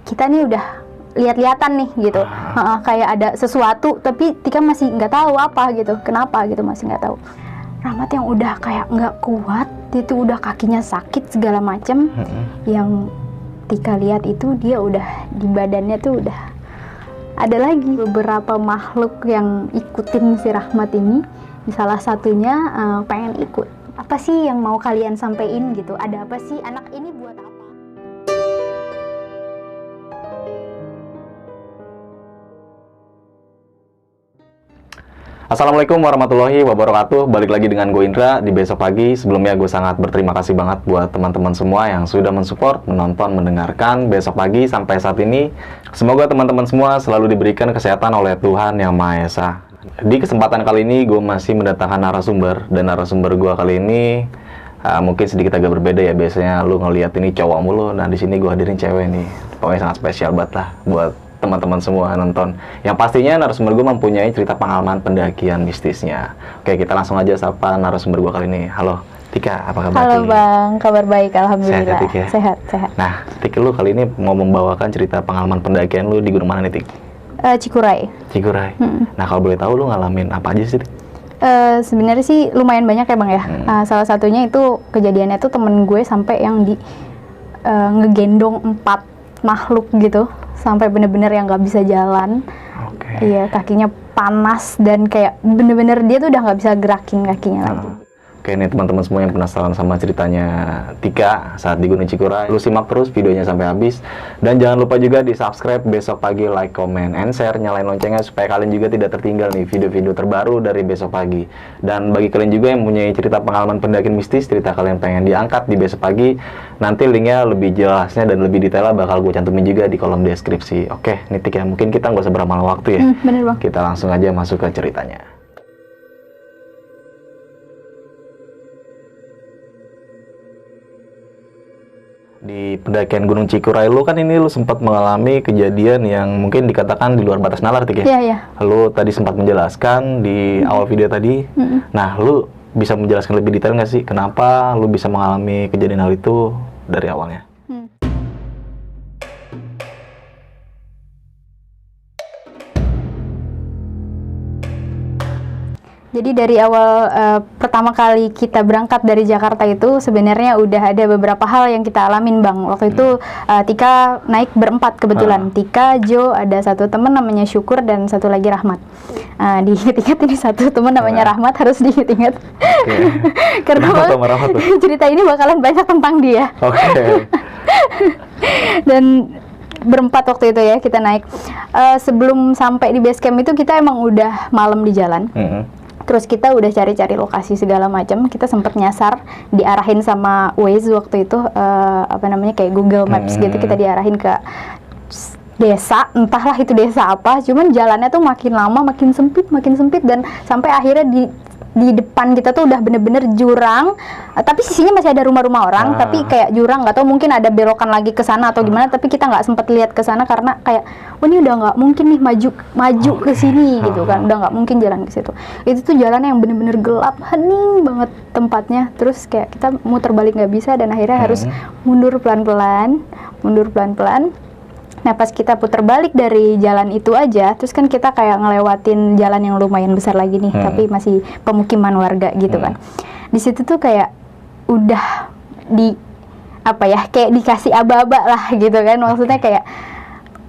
kita nih udah lihat-lihatan nih gitu, kayak ada sesuatu, tapi Tika masih nggak tahu apa gitu, kenapa gitu, masih nggak tahu. Rahmat yang udah kayak nggak kuat, itu udah kakinya sakit segala macem. Yang Tika lihat itu dia udah di badannya tuh udah ada lagi beberapa makhluk yang ikutin si Rahmat ini. Salah satunya pengen ikut. Apa sih yang mau kalian sampein gitu? Ada apa sih, anak ini buat apa? Assalamualaikum warahmatullahi wabarakatuh. Balik lagi dengan gue Indra di Besok Pagi. Sebelumnya gue sangat berterima kasih banget buat teman-teman semua yang sudah mensupport, menonton, mendengarkan Besok Pagi sampai saat ini. Semoga teman-teman semua selalu diberikan kesehatan oleh Tuhan Yang Maha Esa. Di kesempatan kali ini gue masih mendatangkan narasumber, dan narasumber gue kali ini mungkin sedikit agak berbeda ya. Biasanya lu ngeliat ini cowok mulu, nah di sini gue hadirin cewek nih. Pokoknya sangat spesial banget lah buat teman-teman semua nonton. Yang pastinya narasumber gue mempunyai cerita pengalaman pendakian mistisnya. Oke, kita langsung aja sapa narasumber gue kali ini. Halo Tika, apa kabar? Halo Bang, kabar baik, alhamdulillah. Sehat, ya? Sehat. Nah, Tik, lu kali ini mau membawakan cerita pengalaman pendakian lu di gunung mana nih, Tik? Cikuray. Nah, kalau boleh tahu lu ngalamin apa aja sih, Tik? Sebenarnya sih lumayan banyak ya Bang ya. Salah satunya itu kejadiannya tuh temen gue sampai yang di ngegendong 4 makhluk gitu, sampai bener-bener yang nggak bisa jalan. Iya, kakinya panas dan kayak bener-bener dia tuh udah nggak bisa gerakin kakinya lagi. Oke, nih teman-teman semua yang penasaran sama ceritanya Tika saat di Gunung Cikuray, lu simak terus videonya sampai habis. Dan jangan lupa juga di subscribe Besok Pagi, like, comment, and share, nyalain loncengnya supaya kalian juga tidak tertinggal nih video-video terbaru dari Besok Pagi. Dan bagi kalian juga yang punya cerita pengalaman pendakian mistis, cerita kalian pengen diangkat di Besok Pagi, nanti linknya lebih jelasnya dan lebih detailnya bakal gue cantumin juga di kolom deskripsi. Oke, nih Tika, mungkin kita nggak usah berlama-lama waktu ya. Bener Bang. Kita langsung aja masuk ke ceritanya. Di pendakian Gunung Cikuray lu kan ini lu sempat mengalami kejadian yang mungkin dikatakan di luar batas nalar, Tik ya? Iya. Lu tadi sempat menjelaskan di awal video tadi. Nah, lu bisa menjelaskan lebih detail nggak sih kenapa lu bisa mengalami kejadian hal itu dari awalnya? Jadi dari awal pertama kali kita berangkat dari Jakarta itu sebenarnya udah ada beberapa hal yang kita alamin Bang. Waktu itu Tika naik berempat kebetulan. Tika, Jo, ada satu teman namanya Syukur, dan satu lagi Rahmat. Diingat-ingat ini satu teman namanya Rahmat, harus diingat-ingat. Karena cerita ini bakalan banyak tentang dia. Dan berempat waktu itu ya kita naik. Sebelum sampai di base camp itu kita emang udah malam di jalan. Terus kita udah cari-cari lokasi segala macam. Kita sempat nyasar, diarahin sama Waze waktu itu, kayak Google Maps gitu. Kita diarahin ke desa, entahlah itu desa apa. Cuman jalannya tuh makin lama makin sempit, dan sampai akhirnya di depan kita tuh udah bener-bener jurang, tapi sisinya masih ada rumah-rumah orang, tapi kayak jurang, nggak tahu mungkin ada belokan lagi ke sana atau gimana, tapi kita nggak sempat lihat ke sana karena kayak, ini udah nggak mungkin nih maju ke sini gitu kan, udah nggak mungkin jalan ke situ. Itu tuh jalan yang bener-bener gelap, hening banget tempatnya, terus kayak kita muter balik nggak bisa, dan akhirnya harus mundur pelan-pelan. Nah, pas kita putar balik dari jalan itu aja, terus kan kita kayak ngelewatin jalan yang lumayan besar lagi nih, tapi masih pemukiman warga gitu kan. Di situ tuh kayak udah kayak dikasih aba-aba lah gitu kan. Maksudnya kayak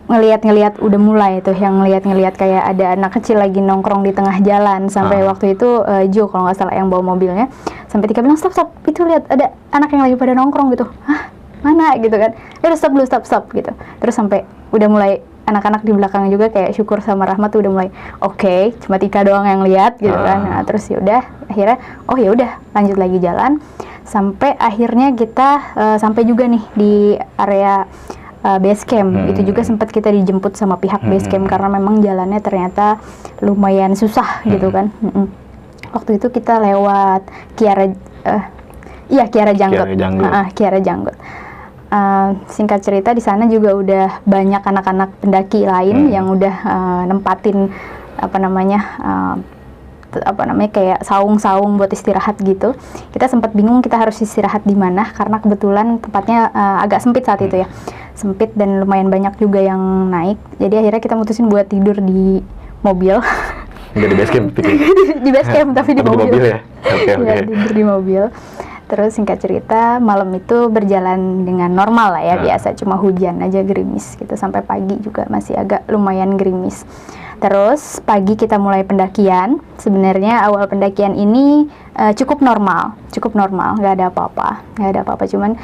ngelihat udah mulai tuh yang ngelihat kayak ada anak kecil lagi nongkrong di tengah jalan. Sampai waktu itu Jo kalau nggak salah yang bawa mobilnya, sampai Tika bilang stop, itu lihat ada anak yang lagi pada nongkrong gitu. Hah? Mana gitu kan, udah stop gitu. Terus sampai udah mulai anak-anak di belakang juga kayak Syukur sama Rahmat tuh udah mulai cuma Tika doang yang lihat gitu kan. Nah, terus yaudah akhirnya lanjut lagi jalan sampai akhirnya kita sampai juga nih di area base camp. Itu juga sempat kita dijemput sama pihak base camp karena memang jalannya ternyata lumayan susah gitu kan. Waktu itu kita lewat Kiara Janggut. Singkat cerita di sana juga udah banyak anak-anak pendaki lain yang udah nempatin kayak saung-saung buat istirahat gitu. Kita sempat bingung kita harus istirahat di mana karena kebetulan tempatnya agak sempit saat itu ya, sempit dan lumayan banyak juga yang naik. Jadi akhirnya kita mutusin buat tidur di mobil. Nggak di base camp? Di base camp tapi di mobil. Di mobil ya? Oke. Ya, tidur di mobil. Terus singkat cerita malam itu berjalan dengan normal lah ya, biasa, cuma hujan aja, gerimis gitu, sampai pagi juga masih agak lumayan gerimis. Terus pagi kita mulai pendakian. Sebenarnya awal pendakian ini cukup normal, nggak ada apa-apa. Cuman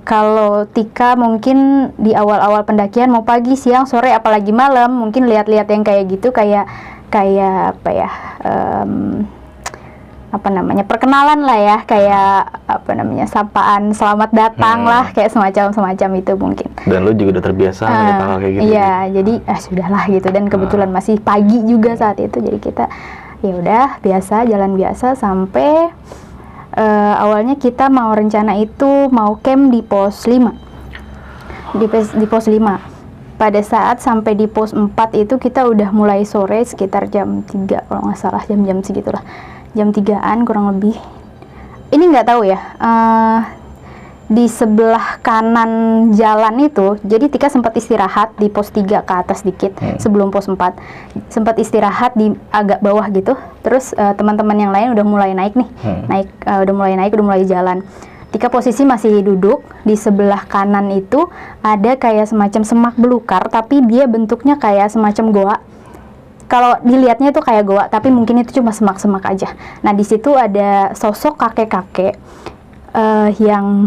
kalau Tika mungkin di awal-awal pendakian mau pagi, siang, sore, apalagi malam, mungkin lihat-lihat yang kayak gitu, kayak apa ya? Perkenalan lah ya, kayak sapaan selamat datang lah, kayak semacam itu mungkin. Dan lu juga udah terbiasa ngeliat hal kayak gitu. Iya, jadi sudahlah gitu, dan kebetulan masih pagi juga saat itu, jadi kita ya udah biasa, jalan biasa sampai awalnya kita mau rencana itu mau camp di pos 5. Di pos 5. Pada saat sampai di pos 4 itu kita udah mulai sore, sekitar jam 3 kalau nggak salah, jam segitulah. Jam 3-an kurang lebih. Ini nggak tahu ya, di sebelah kanan jalan itu, jadi Tika sempat istirahat di pos 3 ke atas dikit, sebelum pos 4. Sempat istirahat di agak bawah gitu. Terus teman-teman yang lain udah mulai naik nih. Udah mulai jalan. Tika posisi masih duduk. Di sebelah kanan itu ada kayak semacam semak belukar, tapi dia bentuknya kayak semacam goa. Kalau dilihatnya itu kayak goa, tapi mungkin itu cuma semak-semak aja. Nah, di situ ada sosok kakek-kakek yang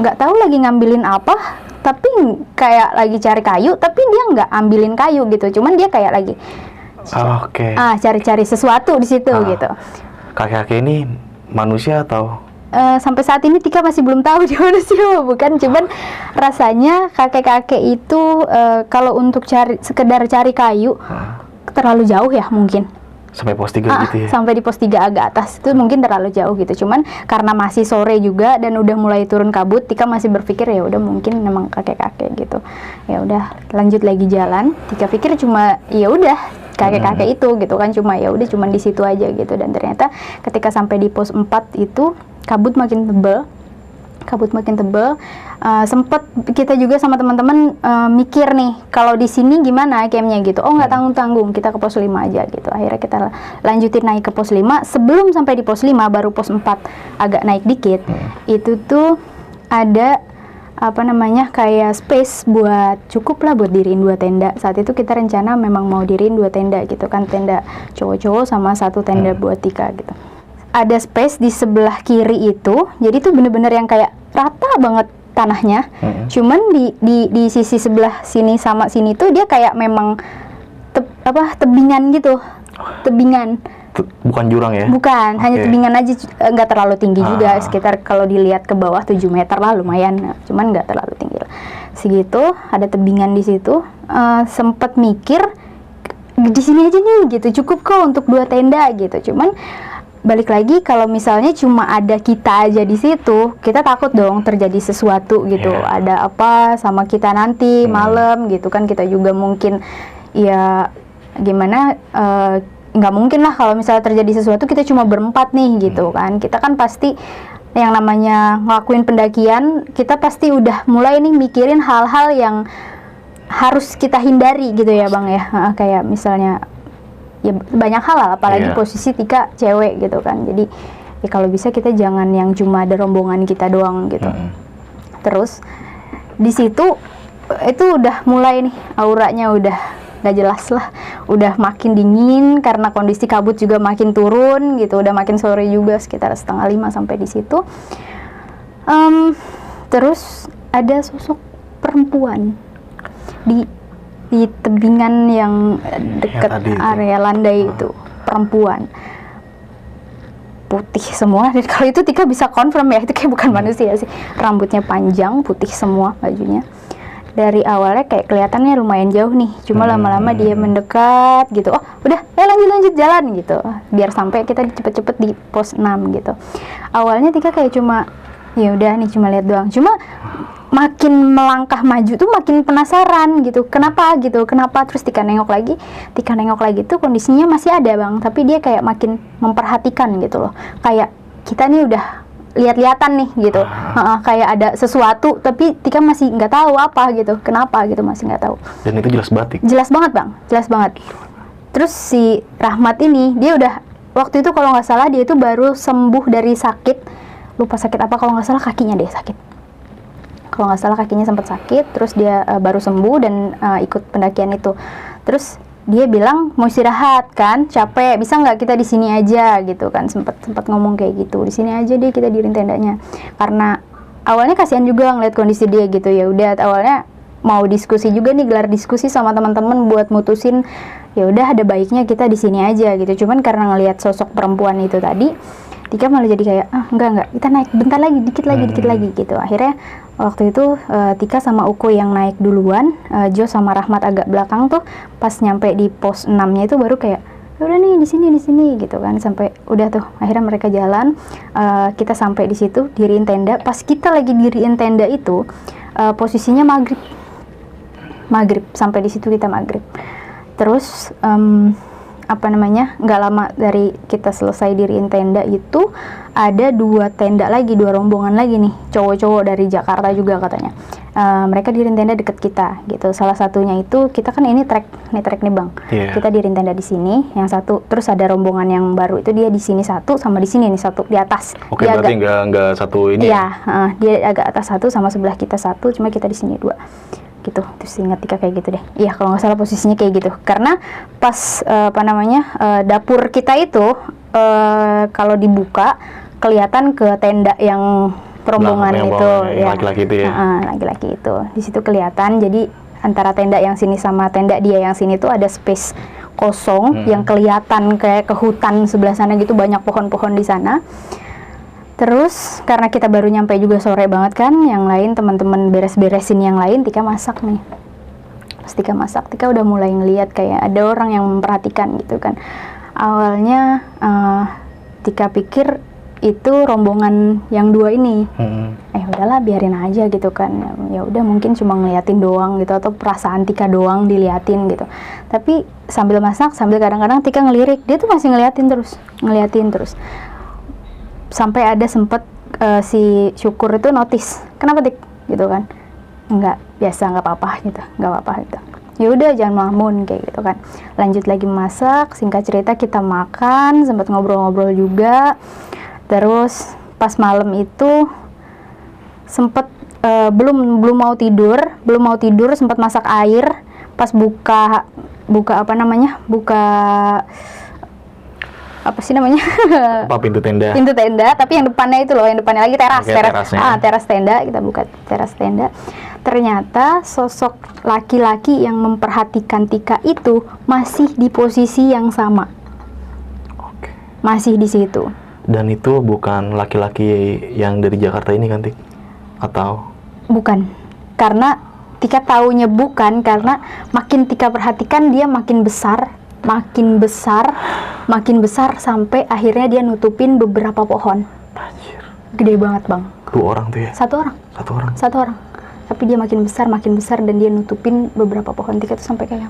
nggak tahu lagi ngambilin apa, tapi kayak lagi cari kayu, tapi dia nggak ambilin kayu gitu. Cuman dia kayak lagi cari-cari sesuatu di situ gitu. Kakek-kakek ini manusia atau? Sampai saat ini Tika masih belum tahu dia manusia bukan, cuman rasanya kakek-kakek itu kalau untuk sekedar cari kayu terlalu jauh ya mungkin. Sampai pos 3 gitu ya? Sampai di pos 3 agak atas itu mungkin terlalu jauh gitu. Cuman karena masih sore juga dan udah mulai turun kabut, Tika masih berpikir ya udah mungkin memang kakek-kakek gitu. Ya udah lanjut lagi jalan. Tika pikir cuma ya udah kakek-kakek itu gitu kan, cuma ya udah cuman di situ aja gitu. Dan ternyata ketika sampai di pos 4 itu kabut makin tebel. Sempet kita juga sama teman-teman mikir nih, kalau di sini gimana campnya gitu. Oh, nggak tanggung-tanggung, kita ke pos 5 aja gitu. Akhirnya kita lanjutin naik ke pos 5. Sebelum sampai di pos 5, baru pos 4 agak naik dikit. Itu tuh ada kayak space cukup lah buat diriin 2 tenda. Saat itu kita rencana memang mau diriin 2 tenda gitu kan, tenda cowok-cowok sama 1 tenda buat Tika gitu. Ada space di sebelah kiri itu, jadi tuh bener-bener yang kayak rata banget tanahnya. Cuman di sisi sebelah sini sama sini tuh dia kayak memang tebingan gitu. Tebingan. Bukan jurang ya? Bukan, hanya tebingan aja, nggak terlalu tinggi juga, sekitar kalau dilihat ke bawah 7 meter lah, lumayan, cuman nggak terlalu tinggi lah. Segitu, ada tebingan di situ. Sempet mikir di sini aja nih gitu, cukup kok untuk 2 tenda gitu. Cuman balik lagi, kalau misalnya cuma ada kita aja di situ, kita takut dong terjadi sesuatu gitu. Ada apa sama kita nanti malam gitu kan. Kita juga mungkin ya gimana, nggak mungkin lah kalau misalnya terjadi sesuatu kita cuma berempat nih gitu kan. Kita kan pasti yang namanya ngelakuin pendakian, kita pasti udah mulai nih mikirin hal-hal yang harus kita hindari gitu ya Bang ya. Kayak misalnya ya banyak hal, apalagi posisi Tika cewek gitu kan. Jadi ya kalau bisa kita jangan yang cuma ada rombongan kita doang gitu. Terus di situ itu udah mulai nih auranya udah nggak jelas lah, udah makin dingin karena kondisi kabut juga makin turun gitu. Udah makin sore juga, sekitar 4:30 sampai di situ. Terus ada sosok perempuan di tebingan yang dekat area landai itu, perempuan putih semua. Dan kalau itu Tika bisa confirm ya, itu kayak bukan manusia sih. Rambutnya panjang, putih semua bajunya. Dari awalnya kayak kelihatannya lumayan jauh nih, cuma lama-lama dia mendekat gitu. Oh udah, lanjut jalan gitu, biar sampai kita cepet-cepet di pos 6 gitu. Awalnya Tika kayak cuma ya udah nih cuma lihat doang. Cuma makin melangkah maju tuh makin penasaran gitu. Kenapa gitu? Kenapa? Terus Tika nengok lagi tuh kondisinya masih ada bang, tapi dia kayak makin memperhatikan gitu loh. Kayak kita nih udah lihat-lihatan nih gitu. Kayak ada sesuatu, tapi Tika masih nggak tahu apa gitu. Kenapa gitu, masih nggak tahu. Dan itu jelas banget. Jelas banget bang, jelas banget. Terus si Rahmat ini dia udah waktu itu kalau nggak salah dia itu baru sembuh dari sakit, lupa sakit apa, kalau nggak salah kakinya deh sakit. Kalau nggak salah kakinya sempat sakit, terus dia baru sembuh dan ikut pendakian itu. Terus dia bilang mau istirahat kan, capek, bisa nggak kita di sini aja gitu kan, sempat ngomong kayak gitu, di sini aja deh kita diriin tendanya. Karena awalnya kasihan juga ngeliat kondisi dia gitu, ya udah awalnya mau diskusi juga nih, gelar diskusi sama teman-teman buat mutusin ya udah ada baiknya kita di sini aja gitu. Cuman karena ngelihat sosok perempuan itu tadi, Tika malah jadi kayak enggak kita naik bentar lagi, dikit lagi gitu. Akhirnya waktu itu Tika sama Uko yang naik duluan, Jo sama Rahmat agak belakang tuh. Pas nyampe di pos 6-nya itu baru kayak udah nih di sini gitu kan, sampai udah tuh akhirnya mereka jalan. Kita sampai di situ diriin tenda. Pas kita lagi diriin tenda itu posisinya maghrib, sampai di situ kita maghrib. Terus nggak lama dari kita selesai diriin tenda itu ada 2 tenda lagi, 2 rombongan lagi nih, cowok-cowok dari Jakarta juga katanya. Mereka diriin tenda deket kita gitu. Salah satunya itu kita kan ini trek nih bang, kita diriin tenda di sini yang satu, terus ada rombongan yang baru itu dia di sini satu, sama di sini nih satu di atas. Oke, berarti nggak satu ini. Iya, dia agak atas satu, sama sebelah kita satu, cuma kita di sini 2 gitu. Terus ingat Tika kayak gitu deh. Iya, kalau nggak salah posisinya kayak gitu. Karena pas dapur kita itu kalau dibuka kelihatan ke tenda yang rombongan itu, ya. Laki-laki itu ya. Laki-laki itu. Di situ kelihatan. Jadi antara tenda yang sini sama tenda dia yang sini tuh ada space kosong yang kelihatan kayak ke hutan sebelah sana gitu, banyak pohon-pohon di sana. Terus karena kita baru nyampe juga sore banget kan, yang lain teman-teman beres-beresin yang lain, Tika masak nih. Pas Tika masak, Tika udah mulai ngeliat kayak ada orang yang memperhatikan gitu kan. Awalnya Tika pikir itu rombongan yang 2 ini. Udahlah biarin aja gitu kan. Ya udah mungkin cuma ngeliatin doang gitu, atau perasaan Tika doang diliatin gitu. Tapi sambil masak, sambil kadang-kadang Tika ngelirik, dia tuh masih ngeliatin terus. Sampai ada sempet si Syukur itu notice, kenapa Tik gitu kan, nggak apa-apa gitu. Ya udah jangan melamun kayak gitu kan. Lanjut lagi masak, singkat cerita kita makan, sempat ngobrol-ngobrol juga. Terus pas malam itu sempet belum mau tidur, sempat masak air. Pas buka apa sih namanya? Pintu tenda, tapi yang depannya itu loh, yang depannya lagi teras. Teras tenda, kita buka teras tenda. Ternyata sosok laki-laki yang memperhatikan Tika itu masih di posisi yang sama. Masih di situ. Dan itu bukan laki-laki yang dari Jakarta ini kan, Tik? Atau? Bukan. Karena Tika taunya bukan, karena makin Tika perhatikan dia makin besar sampai akhirnya dia nutupin beberapa pohon. Anjir. Gede banget bang. 2 orang tuh ya? Satu orang. Tapi dia makin besar dan dia nutupin beberapa pohon. Tika tuh sampai kayak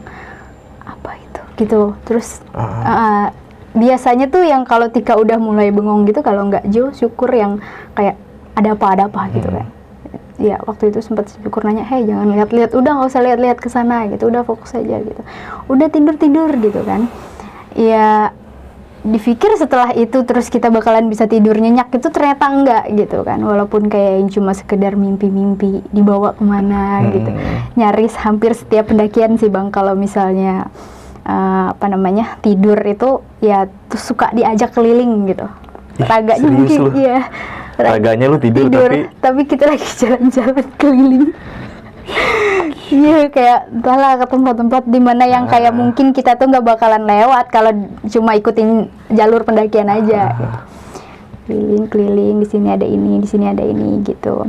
apa itu gitu. Terus biasanya tuh yang kalau Tika udah mulai bengong gitu, kalau nggak Jo, Syukur yang kayak ada apa gitu kan. Ya waktu itu sempat Syukur nanya, jangan lihat-lihat, udah nggak usah lihat-lihat ke sana gitu, udah fokus aja gitu, udah tidur gitu kan. Ya dipikir setelah itu terus kita bakalan bisa tidur nyenyak, itu ternyata enggak gitu kan. Walaupun kayak cuma sekedar mimpi-mimpi dibawa kemana gitu. Nyaris hampir setiap pendakian sih bang, kalau misalnya tidur itu ya tuh suka diajak keliling gitu. Raganya mungkin iya. Raganya lu tidur tapi kita lagi jalan-jalan keliling. Iya, kayak entahlah ke tempat-tempat di mana yang kayak mungkin kita tuh nggak bakalan lewat kalau cuma ikutin jalur pendakian aja. Keliling-keliling, di sini ada ini gitu.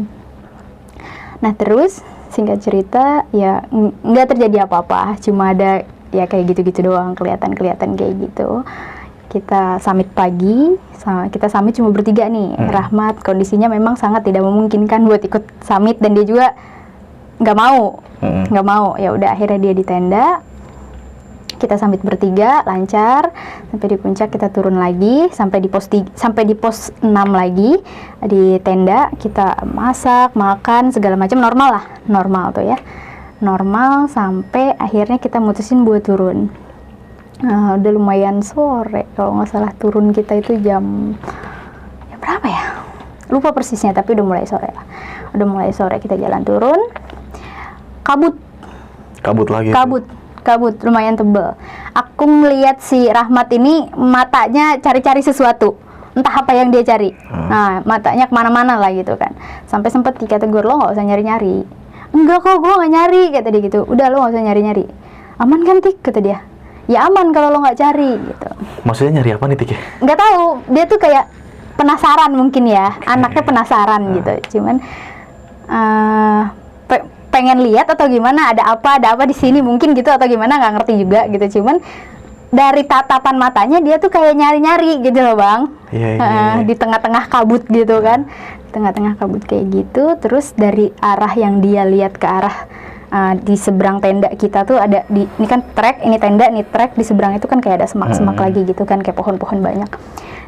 Nah terus singkat cerita ya nggak terjadi apa-apa, cuma ada ya kayak gitu-gitu doang, kelihatan kayak gitu. Kita summit pagi, kita summit cuma bertiga nih. Rahmat kondisinya memang sangat tidak memungkinkan buat ikut summit dan dia juga nggak mau. Ya udah akhirnya dia di tenda. Kita summit bertiga lancar sampai di puncak, kita turun lagi sampai di pos 6 lagi di tenda. Kita masak, makan segala macam normal tuh ya. Normal sampai akhirnya kita mutusin buat turun. Udah lumayan sore, kalau nggak salah turun kita itu jam berapa ya? Lupa persisnya, tapi udah mulai sore lah. Udah mulai sore kita jalan turun. Kabut lagi. Kabut lumayan tebel. Aku ngeliat si Rahmat ini matanya cari-cari sesuatu. Entah apa yang dia cari. Nah, matanya kemana-mana lah gitu kan. Sampai sempet Tika tegur, lo nggak usah nyari-nyari. Enggak kok, gue nggak nyari, kata dia gitu. Udah, lo nggak usah nyari-nyari. Aman kan, Tik? Kata dia. Ya aman kalau lo nggak cari gitu. Maksudnya nyari apa nih, Tik? Nggak tahu, dia tuh kayak penasaran mungkin ya. Anaknya penasaran gitu. Cuman pengen lihat atau gimana, ada apa di sini mungkin gitu atau gimana, nggak ngerti juga gitu. Cuman dari tatapan matanya dia tuh kayak nyari-nyari gitu loh, Bang. Di tengah-tengah kabut gitu kan. Di tengah-tengah kabut kayak gitu. Terus dari arah yang dia lihat ke arah di seberang tenda kita tuh ada ini kan trek, ini tenda, ini trek, di seberang itu kan kayak ada semak-semak lagi gitu kan, kayak pohon-pohon banyak.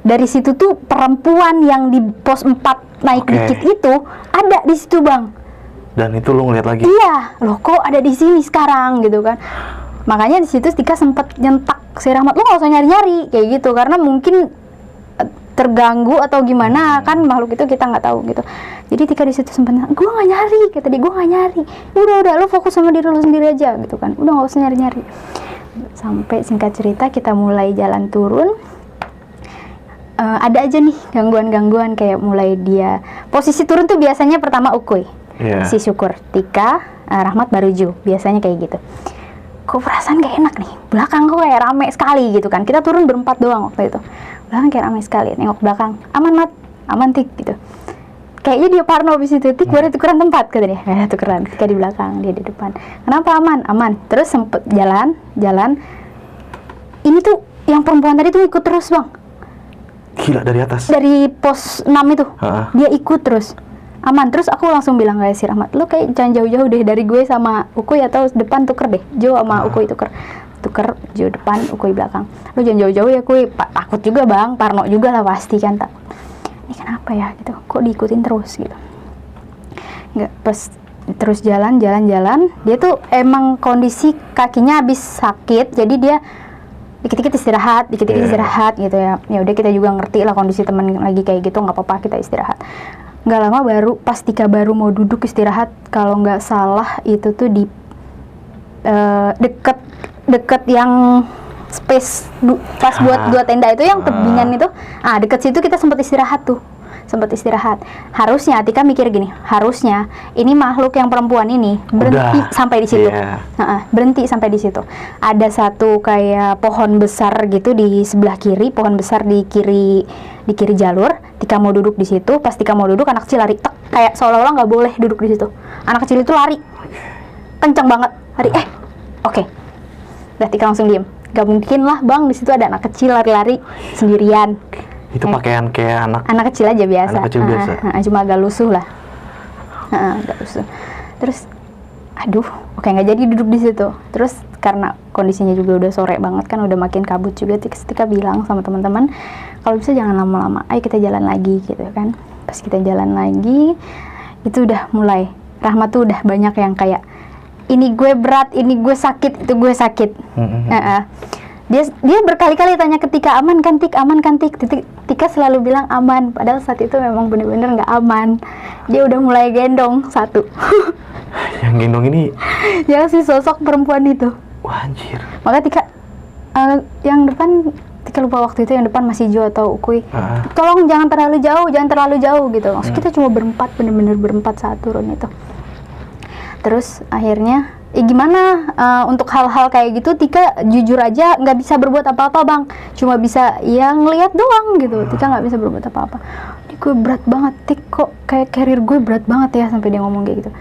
Dari situ tuh perempuan yang di pos 4 naik dikit itu ada di situ, Bang. Dan itu lo ngeliat lagi? Iya, loh kok ada di sini sekarang gitu kan. Makanya di situ Tika sempet nyentak si Rahmat, lo nggak usah nyari-nyari kayak gitu, karena mungkin terganggu atau gimana kan, makhluk itu kita nggak tahu gitu. Jadi Tika di situ sempet, gue nggak nyari, kata dia, gue nggak nyari. Udah lo fokus sama diri lo sendiri aja gitu kan, udah nggak usah nyari-nyari. Sampai singkat cerita kita mulai jalan turun. Ada aja nih gangguan-gangguan, kayak mulai dia posisi turun tuh biasanya pertama Ukuy, si Syukur, Tika, Rahmat, baru Ju, biasanya kayak gitu. Kok perasaan gak enak nih, belakang kok kayak rame sekali gitu kan. Kita turun berempat doang waktu itu, belakang kayak rame sekali. Nengok belakang, aman Mat, aman Tik gitu. Kayaknya dia parno abis itu, Tik baru tukeran tempat kata dia. Tukeran, Tika di belakang, dia di depan. Kenapa aman? Aman. Terus sempet jalan. Ini tuh yang perempuan tadi tuh ikut terus, Bang. Gila, dari atas? Dari pos 6 itu, dia ikut terus. Aman. Terus aku langsung bilang kayak si Rahmat, lu kayak jangan jauh-jauh deh dari gue sama Ukuy, atau depan tuker deh, Jo sama Ukuy tuker Jo depan, Ukuy belakang. Lu jangan jauh-jauh ya Kuy, takut juga Bang, parno juga lah pasti kan. Ini kenapa ya gitu, kok diikutin terus gitu. Nggak, pas terus jalan, dia tuh emang kondisi kakinya habis sakit, jadi dia dikit-dikit istirahat gitu ya. Ya udah, kita juga ngerti lah kondisi temen lagi kayak gitu, nggak apa-apa kita istirahat. Nggak lama baru pas Tika baru mau duduk istirahat, kalau nggak salah itu tuh di deket yang space pas buat 2 tenda itu yang tebingan itu, deket situ kita sempat istirahat. Harusnya Tika mikir gini, harusnya ini makhluk yang perempuan ini berhenti sampai di situ. Berhenti sampai di situ. Ada satu kayak pohon besar gitu di sebelah kiri, pohon besar di kiri jalur. Tika mau duduk di situ, pas Tika mau duduk anak kecil lari, kayak seolah-olah nggak boleh duduk di situ. Anak kecil itu lari kencang banget, lari. Oke. Udah, Tika langsung diem. Gak mungkin lah Bang, di situ ada anak kecil lari-lari sendirian. Itu pakaian kayak anak kecil aja biasa. Anak kecil biasa. Cuma agak lusuh lah. Agak lusuh. Terus, nggak jadi duduk di situ. Terus karena kondisinya juga udah sore banget kan, udah makin kabut juga. Tika bilang sama teman-teman, kalau bisa jangan lama-lama. Ayo kita jalan lagi gitu kan. Pas kita jalan lagi, itu udah mulai. Rahmat tuh udah banyak yang kayak, ini gue berat, ini gue sakit, itu gue sakit. Dia berkali-kali tanya ke Tika, aman kan Tik? Tika selalu bilang aman, padahal saat itu memang bener-bener nggak aman. Dia udah mulai gendong satu. Yang gendong ini? Yang si sosok perempuan itu. Wah, anjir. Maka Tika, yang depan, Tika lupa waktu itu yang depan masih Jo atau Ukuy. Tolong jangan terlalu jauh gitu. Maksud kita cuma berempat, bener-bener berempat saat turun itu. Terus akhirnya, gimana untuk hal-hal kayak gitu, Tika jujur aja nggak bisa berbuat apa-apa Bang, cuma bisa ngeliat doang gitu. Tika nggak bisa berbuat apa-apa. Ini gue berat banget, Tik, kok kayak karir gue berat banget ya, sampai dia ngomong kayak gitu.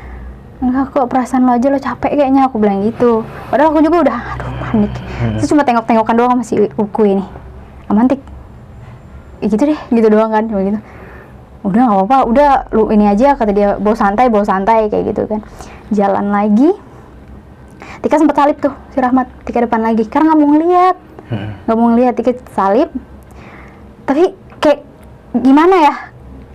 Enggak kok, perasaan lo aja, lo capek kayaknya, aku bilang gitu. Padahal aku juga udah panik. Terus cuma tengok-tengokan doang sama si Ukuy ini. aman Tik, gitu deh, gitu doang kan, cuma gitu. Udah nggak apa-apa, udah lu ini aja, kata dia, bawa santai kayak gitu kan. Jalan lagi, Tika sempat salip tuh si Rahmat, Tika depan lagi karena nggak mau ngeliat Tika salip. Tapi kayak gimana ya,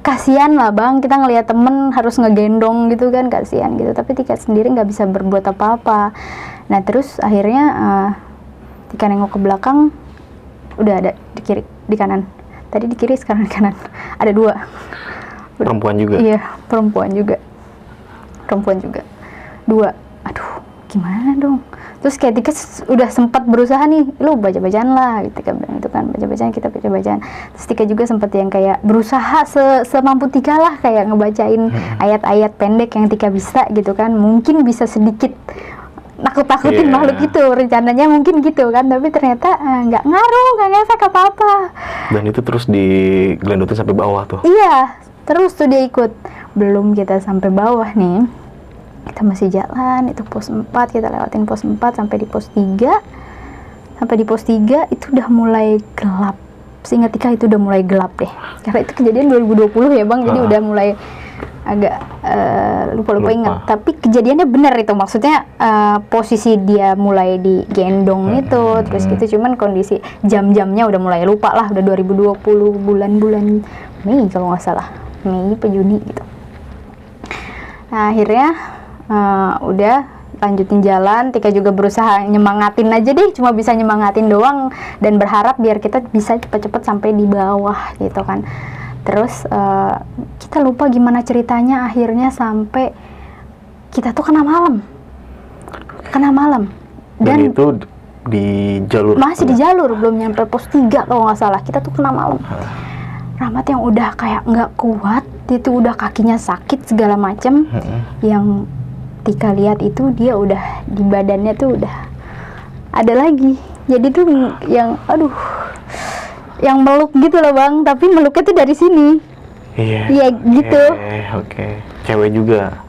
kasihan lah bang, kita ngelihat temen harus ngegendong gitu kan, kasihan gitu. Tapi Tika sendiri nggak bisa berbuat apa-apa. Nah terus akhirnya Tika nengok ke belakang, udah ada di kiri, di kanan. Tadi di kiri, sekarang di kanan. Ada 2. Perempuan juga? Iya, perempuan juga. 2. Aduh, gimana dong? Terus kayak Tika udah sempat berusaha nih, lu baca-bacaan lah, gitu kan, itu kan baca-bacaan, kita baca-bacaan. Terus Tika juga sempat yang kayak berusaha semampu Tika lah, kayak ngebacain ayat-ayat pendek yang Tika bisa gitu kan, mungkin bisa sedikit nakut-nakutin makhluk itu, rencananya mungkin gitu kan, tapi ternyata nggak ngaruh, nggak ngefek apa-apa. Dan itu terus digelendotin sampai bawah tuh? Iya, terus tuh dia ikut. Belum kita sampai bawah nih, kita masih jalan, itu pos 4, kita lewatin pos 4 sampai di pos 3. Sampai di pos 3 itu udah mulai gelap. Seingat Tika itu udah mulai gelap deh. Karena itu kejadian 2020 ya bang, jadi udah mulai agak lupa ingat. Tapi kejadiannya benar itu, maksudnya posisi dia mulai digendong itu, terus gitu. Cuman kondisi jam-jamnya udah mulai lupa lah, udah 2020 bulan-bulan Mei kalau nggak salah, Mei atau Juni gitu. Nah akhirnya udah lanjutin jalan. Tika juga berusaha nyemangatin aja deh, cuma bisa nyemangatin doang dan berharap biar kita bisa cepet-cepet sampai di bawah gitu kan. Terus kita lupa gimana ceritanya, akhirnya sampai kita tuh kena malam. Dan itu di jalur? Masih di jalur, belum nyampe pos 3 kalau nggak salah. Kita tuh kena malam. Rahmat yang udah kayak nggak kuat, itu udah kakinya sakit segala macem. Yang Tika lihat itu dia udah di badannya tuh udah ada lagi. Jadi tuh yang yang meluk gitu loh bang, tapi meluknya tuh dari sini. Iya gitu. Oke. Cewek juga?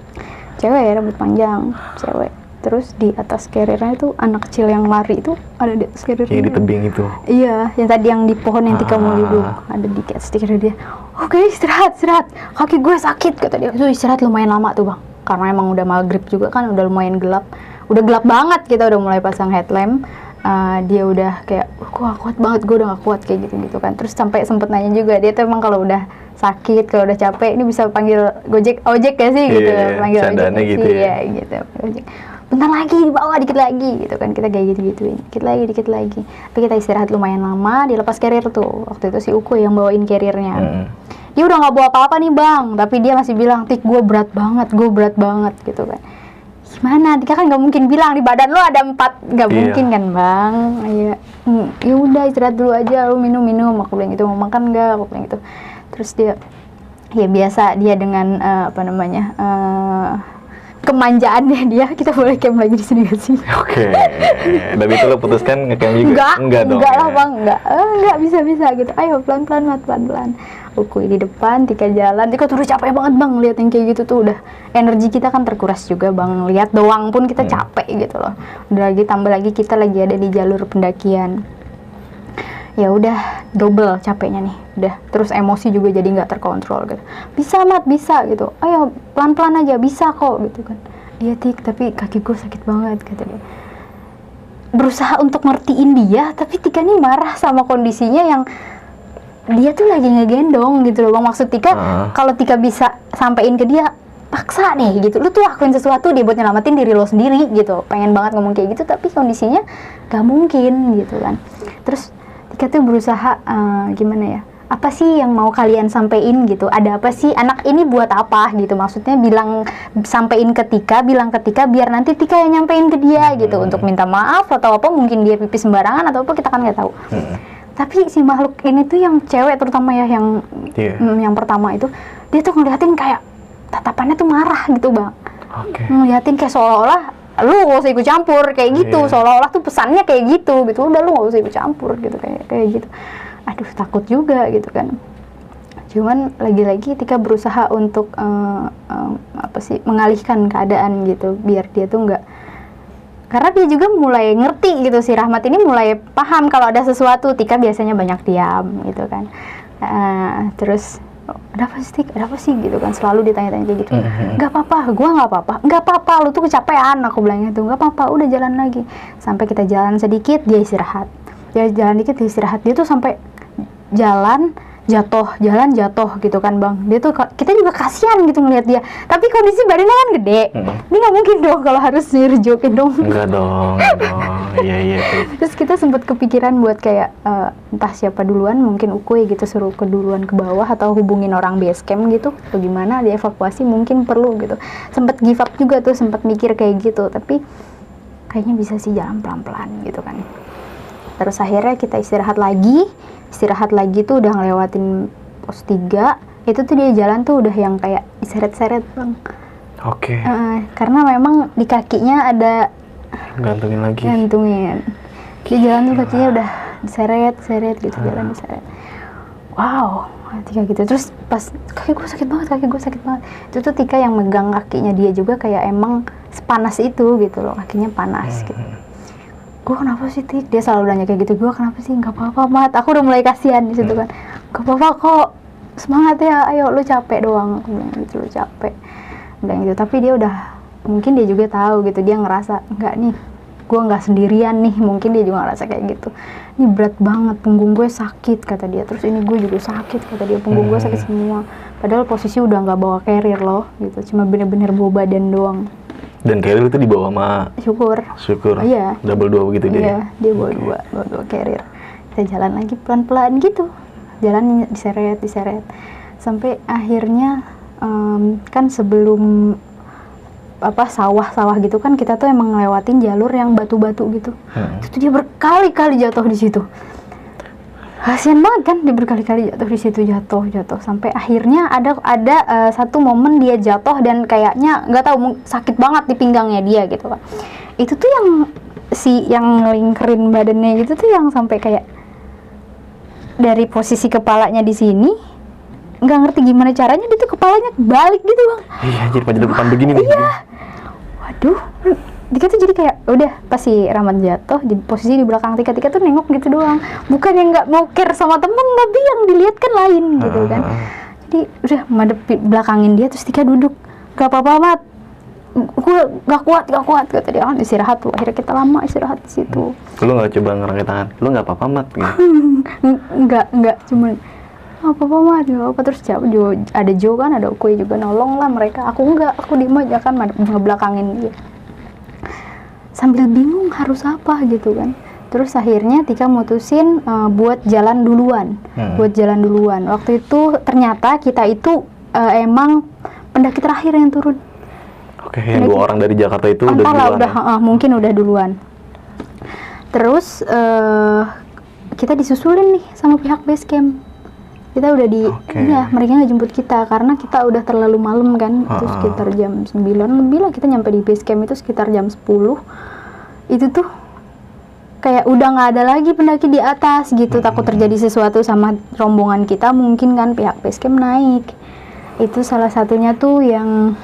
Cewek ya, rambut panjang, cewek. Terus di atas carrier-nya itu anak kecil yang lari itu ada di atas carrier-nya. Kayak di tebing itu? Iya, yang tadi yang di pohon yang Tika mau duduk, ada di atas carrier dia. Oke, istirahat, kaki gue sakit, kata dia. Itu istirahat lumayan lama tuh bang, karena emang udah maghrib juga kan, udah lumayan gelap. Udah gelap banget, kita udah mulai pasang headlamp. Dia udah kayak, gue gak kuat banget, gue udah gak kuat kayak gitu kan. Terus sampai sempet nanya juga, dia tuh emang kalau udah sakit, kalau udah capek, ini bisa panggil ojek gak sih gitu, panggil ojek gitu sih, ya gitu, ojek. Bentar lagi, di bawah dikit lagi gitu kan, kita kayak gitu-gituin, dikit lagi. Tapi kita istirahat lumayan lama, dia lepas carrier tuh. Waktu itu si Uku yang bawain carriernya. Dia udah gak bawa apa-apa nih bang, tapi dia masih bilang, Tik gue berat banget gitu kan. Gimana? Tika kan nggak mungkin bilang di badan lo ada 4, nggak mungkin kan bang. Ya udah istirahat dulu aja, lo minum. Aku bilang gitu, mau makan nggak? Aku bilang gitu. Terus dia, ya biasa dia dengan kemanjaannya dia, kita boleh camp lagi di sini gak sih? Oke. Dan itu lo putuskan ngecamp juga? Enggak lah bang, enggak bisa gitu. Ayo pelan-pelan. Uku di depan, Tika jalan. Tika tuh udah capek banget bang, lihat yang kayak gitu tuh udah energi kita kan terkuras juga bang. Lihat doang pun kita capek gitu loh. Udah lagi tambah lagi kita lagi ada di jalur pendakian. Ya udah double capeknya nih. Udah terus emosi juga jadi nggak terkontrol gitu. Bisa Mat, bisa gitu. Ayo pelan-pelan aja, bisa kok gitu kan. Iya Tik, tapi kaki gue sakit banget kata dia. Berusaha untuk ngertiin dia, tapi Tika nih marah sama kondisinya yang dia tuh lagi ngegendong gitu loh bang. Maksud Tika, kalau Tika bisa sampein ke dia, paksa deh gitu, lu tuh lakuin sesuatu deh buat nyelamatin diri lo sendiri gitu. Pengen banget ngomong kayak gitu, tapi kondisinya gak mungkin gitu kan. Terus Tika tuh berusaha, gimana ya, apa sih yang mau kalian sampein gitu, ada apa sih, anak ini buat apa gitu. Maksudnya bilang ke Tika biar nanti Tika yang nyampein ke dia gitu, untuk minta maaf atau apa, mungkin dia pipis sembarangan atau apa, kita kan nggak tahu. Tapi si makhluk ini tuh yang cewek terutama ya, yang pertama itu, dia tuh ngeliatin kayak tatapannya tuh marah gitu bang. Ngeliatin kayak seolah-olah lu gak usah ikut campur kayak gitu, seolah-olah tuh pesannya kayak gitu, udah lu gak usah ikut campur gitu, kayak gitu. Aduh takut juga gitu kan. Cuman lagi-lagi Tika berusaha untuk mengalihkan keadaan gitu, biar dia tuh nggak karena dia juga mulai ngerti gitu, si Rahmat ini mulai paham kalau ada sesuatu. Tika biasanya banyak diam gitu kan. Terus ada apa sih gitu kan, selalu ditanya-tanya kayak gitu. Nggak apa-apa, gua nggak apa-apa, nggak apa-apa, lu tuh kecapean, aku bilang gitu. Nggak apa-apa, udah jalan lagi. Sampai kita jalan sedikit, dia istirahat. Dia jalan dikit, dia istirahat. Dia tuh sampai jalan jatuh gitu kan bang. Dia tuh, kita juga kasihan gitu ngeliat dia, tapi kondisi badannya kan gede. Dia nggak mungkin dong kalau harus nirjokin dong. Enggak dong. Iya. Terus kita sempat kepikiran buat kayak entah siapa duluan, mungkin Ukui gitu, suruh duluan ke bawah atau hubungin orang base camp gitu atau gimana, dievakuasi mungkin perlu gitu. Sempat give up juga tuh, sempat mikir kayak gitu, tapi kayaknya bisa sih jalan pelan-pelan gitu kan. Terus akhirnya kita istirahat lagi tuh udah ngelewatin pos 3. Itu tuh dia jalan tuh udah yang kayak diseret-seret bang. Oke. Karena memang di kakinya ada gantungin. Dia jalan tuh kakinya udah diseret gitu, jalan diseret. Wow, Tika gitu. Terus pas kaki gue sakit banget. Itu tuh Tika yang megang kakinya dia juga, kayak emang sepanas itu gitu loh, kakinya panas gitu. Gue kenapa sih Tik? Dia selalu nanya kayak gitu. Gue kenapa sih? Nggak apa-apa Mat. Aku udah mulai kasihan di situ kan. Nggak apa-apa kok. Semangat ya. Ayo, lu capek doang. Aku bilang gitu, lu capek. Bilang gitu. Tapi dia udah, mungkin dia juga tahu gitu. Dia ngerasa nggak nih, gue nggak sendirian nih. Mungkin dia juga ngerasa kayak gitu. Ini berat banget. Punggung gue sakit kata dia. Terus ini gue juga sakit kata dia. Punggung gue sakit semua. Padahal posisi udah nggak bawa carrier loh. Gitu. Cuma bener-bener bawa badan doang. Dan carrier itu dibawa sama Syukur. Iya. Double 2 begitu dia. Iya, dia bawa dua carrier. Kita jalan lagi pelan-pelan gitu. Jalan diseret. Sampai akhirnya kan sebelum sawah-sawah gitu kan, kita tuh emang ngelewatin jalur yang batu-batu gitu. Itu dia berkali-kali jatuh di situ. Kasian banget kan, dia berkali-kali jatuh di situ, jatuh sampai akhirnya ada satu momen dia jatuh dan kayaknya nggak tahu sakit banget di pinggangnya dia gitu kan. Itu tuh yang ngelingkerin badannya gitu tuh yang sampai kayak dari posisi kepalanya di sini nggak ngerti gimana caranya dia tuh kepalanya balik gitu bang. Iya, jadi pada depan begini nih. Iya. Waduh. Tika tuh jadi kayak udah pas si Rahmat jatuh di posisi di belakang Tika tuh nengok gitu doang, bukan yang nggak mau care sama temen, tapi yang dilihat kan lain gitu kan. Jadi udah madep belakangin dia, terus Tika duduk, gak apa-apa Mat, gue gak kuat kata dia. Istirahat tuh, akhirnya kita lama istirahat di situ. Lu nggak coba ngerangkai tangan, lu nggak apa-apa Mat gitu? Enggak, cuman apa-apa Mat, gak apa-apa. Terus ada Jo kan, ada Ukui juga nolong lah mereka. Aku diem aja kan, ngebelakangin dia sambil bingung harus apa gitu kan. Terus akhirnya Tika mutusin buat jalan duluan. Waktu itu ternyata kita itu emang pendaki terakhir yang turun. Oke, yang 2 orang dari Jakarta itu udah duluan. Mungkin udah duluan. Terus kita disusulin nih sama pihak base camp. Kita udah iya, mereka ngejemput kita karena kita udah terlalu malam kan. Itu sekitar jam 9 lebih lah kita nyampe di base camp, itu sekitar jam 10. Itu tuh kayak udah nggak ada lagi pendaki di atas gitu. Takut terjadi sesuatu sama rombongan kita, mungkin kan pihak base camp naik. Itu salah satunya tuh yang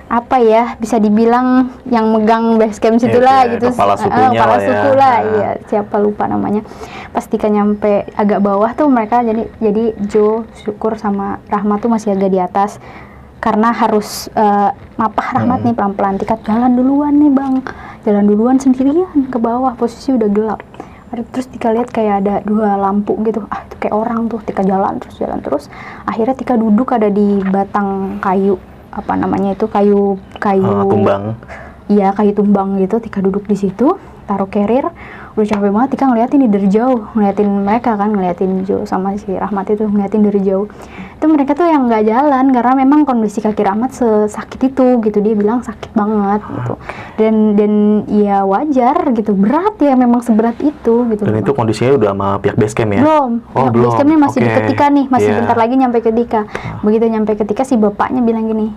apa ya, bisa dibilang yang megang base camp situlah gitu. Kepala sukunya kepala suku lah, iya, siapa lupa namanya. Pas Tika nyampe agak bawah tuh mereka jadi Jo, Syukur sama Rahmat tuh masih agak di atas karena harus mapah Rahmat nih pelan-pelan. Tika jalan duluan nih bang, jalan duluan sendirian ke bawah, posisi udah gelap. Terus Tika lihat kayak ada 2 lampu gitu, itu kayak orang tuh. Tika jalan terus, akhirnya Tika duduk ada di batang kayu, apa namanya itu, kayu tumbang. Iya, kayu tumbang gitu. Tika duduk di situ, taruh carrier. Udah capek banget, Tika ngeliatin nih dari jauh, ngeliatin mereka kan, ngeliatin Jo sama si Rahmat itu, ngeliatin dari jauh. Itu mereka tuh yang nggak jalan karena memang kondisi kaki Rahmat sesakit itu gitu. Dia bilang sakit banget gitu. Dan ya wajar gitu, berat ya, memang seberat itu gitu. Dan itu kondisinya udah sama pihak base camp ya? Belum. Pihak base camp ini masih di Tika nih, masih bentar lagi nyampe ke Tika. Begitu nyampe ke Tika, si bapaknya bilang gini,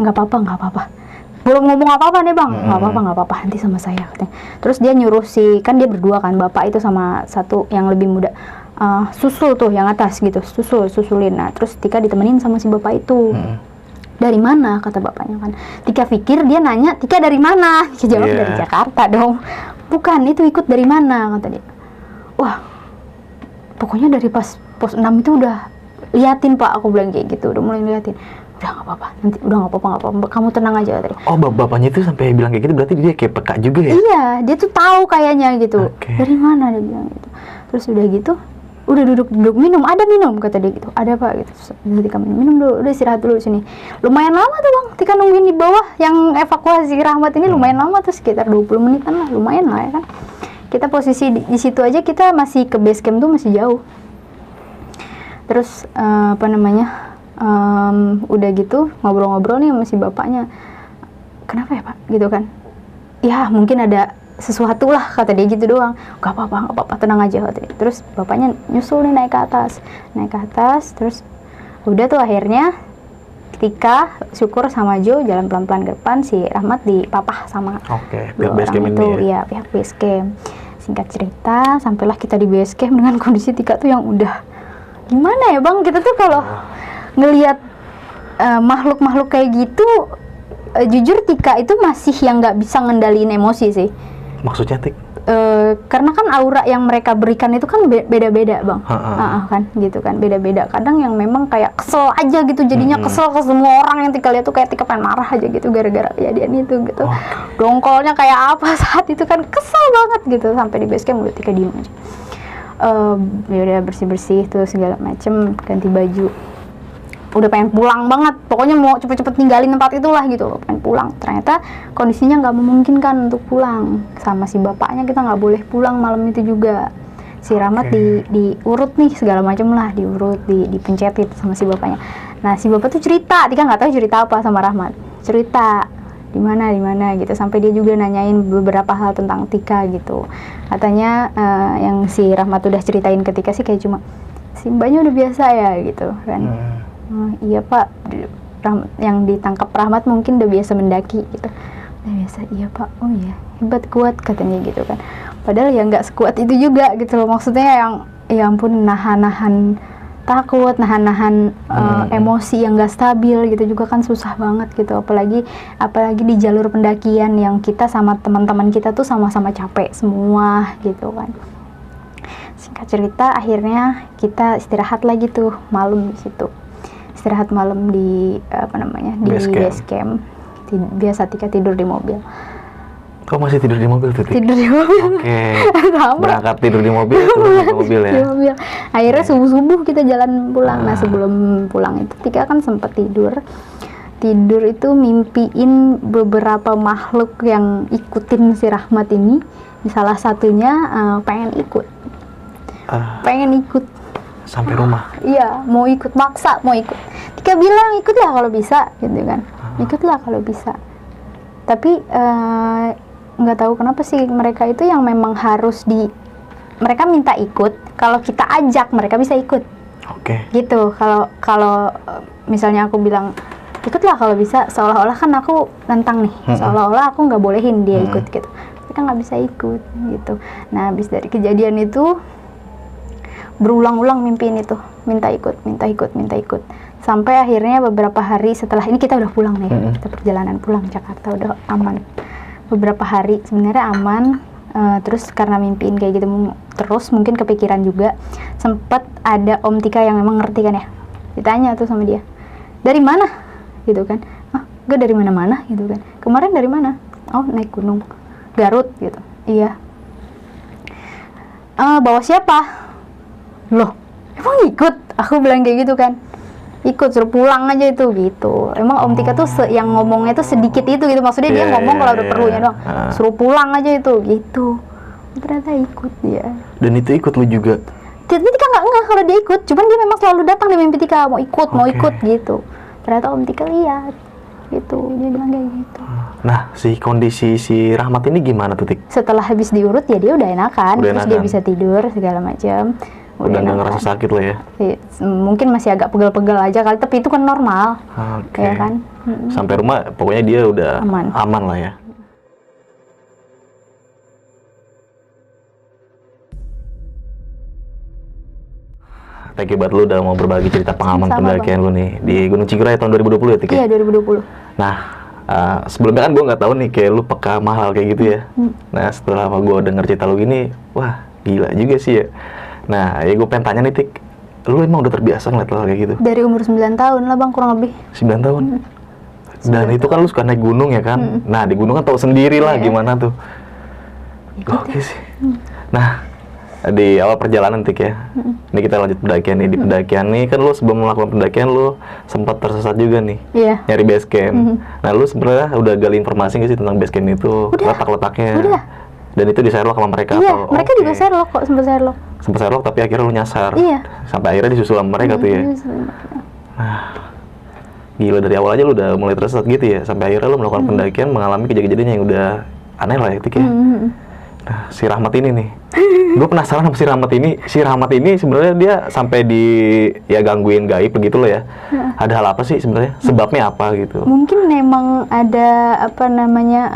nggak apa-apa. Belum ngomong apa-apa nih bang, nggak apa-apa, nanti sama saya katanya. Terus dia nyuruh kan dia berdua kan, bapak itu sama satu yang lebih muda, susul tuh yang atas gitu, susulin. Nah terus Tika ditemenin sama si bapak itu. Dari mana, kata bapaknya kan. Tika pikir dia nanya, Tika dari mana? Tika jawab dari Jakarta dong. Bukan, itu ikut dari mana, kata dia. Wah, pokoknya dari pas pos 6 itu udah liatin Pak, aku bilang kayak gitu, udah mulai liatin. Udah nggak apa-apa, nanti udah nggak apa-apa, kamu tenang aja, katanya. Oh, bapaknya itu sampai bilang kayak gitu, berarti dia kayak peka juga ya? Iya, dia tuh tahu kayaknya gitu. Dari mana, dia bilang gitu. Terus udah gitu, udah duduk minum, ada minum, kata dia gitu. Ada Pak, gitu. Terus Tika minum dulu, udah istirahat dulu sini. Lumayan lama tuh Bang, Tika nungguin di bawah yang evakuasi Rahmat ini lumayan lama tuh, sekitar 20 menitan lah, lumayan lah ya kan. Kita posisi di situ aja, kita masih ke base camp tuh masih jauh. Terus udah gitu ngobrol-ngobrol nih sama si bapaknya. Kenapa ya Pak? Gitu kan. Ya mungkin ada sesuatu lah, kata dia gitu doang. Gak apa-apa, tenang aja, kata dia. Terus bapaknya nyusul nih naik ke atas. Terus udah tuh akhirnya Tika syukur sama Jo jalan pelan-pelan ke depan, si Rahmat dipapah sama pihak base camp itu. ini Iya, pihak base camp. Singkat cerita, sampailah kita di base camp dengan kondisi Tika tuh yang udah gimana ya Bang, kita tuh kalau ngelihat makhluk-makhluk kayak gitu, jujur Tika itu masih yang nggak bisa ngendaliin emosi sih. Maksudnya Tik? Karena kan aura yang mereka berikan itu kan beda-beda Bang. Kan gitu kan, beda-beda. Kadang yang memang kayak kesel aja gitu, jadinya kesel ke semua orang yang Tika lihat tuh, kayak Tika pengen marah aja gitu gara-gara kejadian itu gitu. Dongkolnya kayak apa saat itu kan, kesel banget gitu. Sampai di base camp udah Tika diem aja. Ya udah bersih-bersih tuh segala macem, ganti baju. Udah pengen pulang banget, pokoknya mau cepet-cepet ninggalin tempat itulah gitu, pengen pulang. Ternyata kondisinya nggak memungkinkan untuk pulang, sama si bapaknya kita nggak boleh pulang malam itu juga. Si Rahmat diurut nih segala macam lah, diurut, dipencetin sama si bapaknya. Nah si bapak tuh cerita, Tika nggak tahu cerita apa sama Rahmat, cerita di mana gitu, sampai dia juga nanyain beberapa hal tentang Tika gitu. Katanya yang si Rahmat udah ceritain ke Tika sih kayak cuma, si mbaknya udah biasa ya gitu kan. Iya Pak, yang ditangkap Rahmat mungkin udah biasa mendaki gitu. Udah biasa, iya Pak, oh iya, hebat, kuat, katanya gitu kan. Padahal ya nggak sekuat itu juga gitu loh, maksudnya yang, ya ampun, nahan takut, nahan emosi yang nggak stabil gitu juga kan susah banget gitu. Apalagi di jalur pendakian yang kita sama teman-teman kita tuh sama-sama capek semua gitu kan. Singkat cerita, akhirnya kita istirahat lagi tuh malam di situ. Istirahat malam di base camp. Biasa Tika tidur di mobil. Kok masih tidur di mobil tuh? Tidur di mobil. Berangkat tidur di mobil, turun di mobil ya. Di mobil. Akhirnya subuh kita jalan pulang. Nah sebelum pulang itu Tika kan sempat tidur. Tidur itu mimpiin beberapa makhluk yang ikutin si Rahmat ini. Salah satunya pengen ikut. Sampai rumah? Iya, mau ikut, maksa mau ikut. Tika bilang ikutlah kalau bisa gitu kan, ikutlah kalau bisa. Tapi nggak tahu kenapa sih mereka itu yang memang harus mereka minta ikut, kalau kita ajak mereka bisa ikut. Gitu. Kalau misalnya aku bilang ikutlah kalau bisa, seolah-olah kan aku nantang nih, seolah-olah aku nggak bolehin dia ikut gitu. Mereka nggak bisa ikut gitu. Nah habis dari kejadian itu berulang-ulang mimpiin itu, minta ikut, sampai akhirnya beberapa hari setelah ini kita udah pulang nih, kita perjalanan pulang Jakarta udah aman. Beberapa hari sebenarnya aman, terus karena mimpiin kayak gitu terus mungkin kepikiran juga. Sempat ada Om Tika yang memang ngerti kan ya, ditanya tuh sama dia, dari mana gitu kan. Gue dari mana-mana gitu kan. Kemarin dari mana? Oh naik gunung Garut gitu. Iya. Bawa siapa? Loh, emang ikut? Aku bilang kayak gitu kan. Ikut, suruh pulang aja itu gitu. Emang Om Tika tuh yang ngomongnya tuh sedikit itu gitu. Maksudnya dia ngomong kalau ada perlunya doang. Suruh pulang aja itu gitu. Ternyata ikut dia. Dan itu ikut lu juga? Tika nggak ngeh kalau dia ikut. Cuman dia memang selalu datang di mimpi Tika. Mau ikut gitu. Ternyata Om Tika lihat gitu. Dia bilang kayak gitu. Nah, kondisi si Rahmat ini gimana tuh Tik? Setelah habis diurut ya dia udah enakan. Terus dia bisa tidur segala macam. Udah nggak ngerasa sakit lah ya? Mungkin masih agak pegel-pegel aja kali, tapi itu kan normal. Ya kan? Sampai rumah pokoknya dia udah aman lah ya. Thank you banget lu udah mau berbagi cerita pengalaman Sama-sama, pendakian lu nih di Gunung Cikuray tahun 2020 ya, Tik? Iya, 2020. Nah, sebelumnya kan gue nggak tahu nih kayak lu peka mahal kayak gitu ya. Nah, setelah gue denger cerita lu gini, wah gila juga sih ya. Nah, ya gue pengen tanya nih, Tik, lu emang udah terbiasa ngeliat hal kayak gitu? Dari umur 9 tahun lah bang, kurang lebih. 9 tahun? Dan itu kan lu suka naik gunung ya kan? Nah, di gunung kan tahu sendiri lah gimana tuh. Oke sih. Nah, di awal perjalanan, Tik ya. Ini kita lanjut pendakian nih. Di pendakian nih kan lu sebelum melakukan pendakian lu sempat tersesat juga nih. Iya. Nyari base camp. Nah, lu sebenarnya udah gali informasi nggak sih tentang base camp itu? Letak-letaknya. Udah. Dan itu di Sherlock sama mereka Iya, atau? mereka juga Sherlock kok, sempat Sherlock. Sempat Sherlock tapi akhirnya lu nyasar. Iya. Sampai akhirnya disusul sama mereka tuh ya. Gila, dari awal aja lu udah mulai tersesat gitu ya. Sampai akhirnya lu melakukan pendakian mengalami kejadian-kejadian yang udah aneh lah ya, Tik ya. Nah, si Rahmat ini nih. Gue penasaran sama si Rahmat ini. Si Rahmat ini sebenarnya dia sampai di ya gangguin gaib begitu loh ya. Ada hal apa sih sebenarnya? Sebabnya apa gitu? Mungkin memang ada apa namanya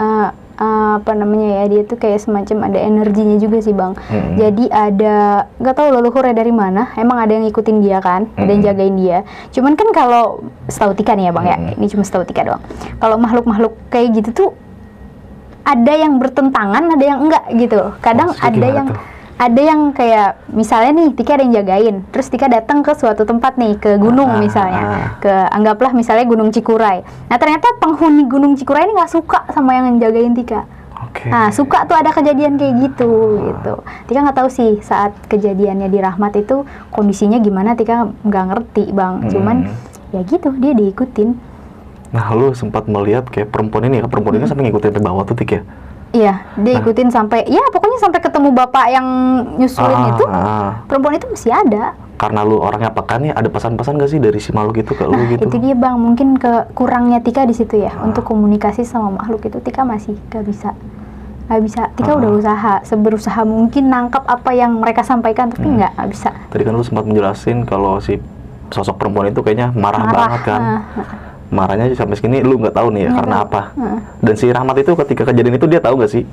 ya, dia tuh kayak semacam ada energinya juga sih bang. Jadi ada, nggak tahu leluhurnya dari mana, emang ada yang ngikutin dia kan, ada yang jagain dia. Cuman kan kalau setahu Tika nih ya bang ya, ini cuma setahu Tika doang. Kalau makhluk-makhluk kayak gitu tuh ada yang bertentangan, ada yang enggak gitu. Kadang ada yang kayak misalnya nih Tika ada yang jagain, terus Tika datang ke suatu tempat nih, ke gunung misalnya, ke anggaplah misalnya Gunung Cikuray. Nah ternyata penghuni Gunung Cikuray ini nggak suka sama yang jagain Tika. Nah suka tuh ada kejadian kayak gitu. Tika nggak tahu sih saat kejadiannya di Rahmat itu kondisinya gimana, Tika nggak ngerti bang. Cuman ya gitu, dia diikutin. Nah, lu sempat melihat kayak perempuan ini sampai ngikutin ke bawah tuh, Tik ya? Iya, dia ikutin sampai, ya pokoknya sampai ketemu bapak yang nyusulin itu, perempuan itu masih ada. Karena lu orangnya peka nih, ada pesan-pesan gak sih dari si makhluk itu ke lu gitu? Itu dia bang, mungkin kurangnya Tika di situ ya, untuk komunikasi sama makhluk itu Tika masih gak bisa. Tika udah usaha, seberusaha mungkin nangkap apa yang mereka sampaikan, tapi nggak bisa. Tadi kan lu sempat menjelasin kalau si sosok perempuan itu kayaknya marah banget kan? Marahnya sampai segini lu nggak tahu nih ya karena apa. Dan si Rahmat itu ketika kejadian itu dia tahu nggak sih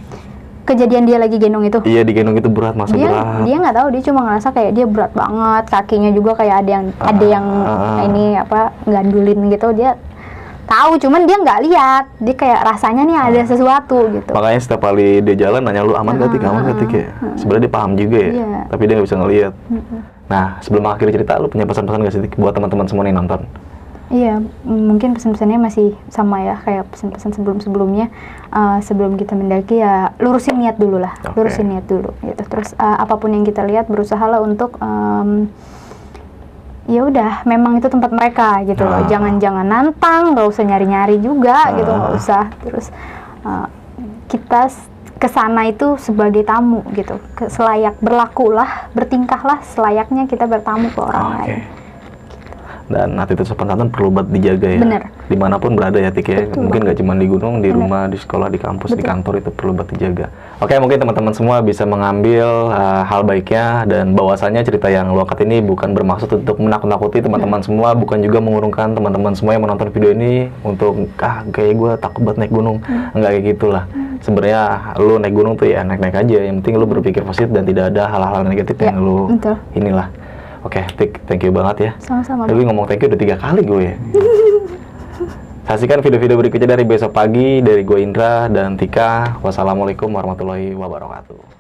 kejadian dia lagi gendong itu? Iya, di gendong itu berat, berat. Dia nggak tahu, dia cuma ngerasa kayak dia berat banget, kakinya juga kayak ada yang ini apa gandulin gitu. Dia tahu, cuman dia nggak lihat, dia kayak rasanya nih ada sesuatu gitu. Makanya setiap kali dia jalan nanya lu aman gak, Tik, aman gak, Tik ya? Sebenarnya dia paham juga ya, tapi dia nggak bisa ngelihat. Nah, sebelum akhir cerita lu punya pesan-pesan gak sih, Tik, buat teman-teman semua nih nonton? Iya, mungkin pesan-pesannya masih sama ya, kayak pesan-pesan sebelum-sebelumnya. Sebelum kita mendaki ya lurusin niat dulu lah, lurusin niat dulu gitu. Terus apapun yang kita lihat berusahalah untuk ya udah, memang itu tempat mereka gitu loh. Jangan nantang, nggak usah nyari-nyari juga gitu, nggak usah. Terus kita kesana itu sebagai tamu gitu, berlakulah, bertingkahlah selayaknya kita bertamu ke orang lain. Dan attitude sopan santun perlu buat dijaga ya. Bener. Dimanapun berada ya, Tik ya. Mungkin gak cuma di gunung, di rumah, di sekolah, di kampus, di kantor, itu perlu buat dijaga. Oke, mungkin teman-teman semua bisa mengambil hal baiknya, dan bahwasannya cerita yang lu angkat ini bukan bermaksud untuk menakut-nakuti teman-teman semua, bukan juga mengurungkan teman-teman semua yang menonton video ini untuk kayak gue takut banget naik gunung. Enggak kayak gitulah. Sebenarnya lu naik gunung tuh ya naik-naik aja. Yang penting lu berpikir positif dan tidak ada hal-hal negatif yang lu inilah. Oke, Tik, thank you banget ya. Sama-sama. Tapi ngomong thank you udah 3 kali gue ya. Saksikan video-video berikutnya dari Besok Pagi, dari gue Indra dan Tika. Wassalamualaikum warahmatullahi wabarakatuh.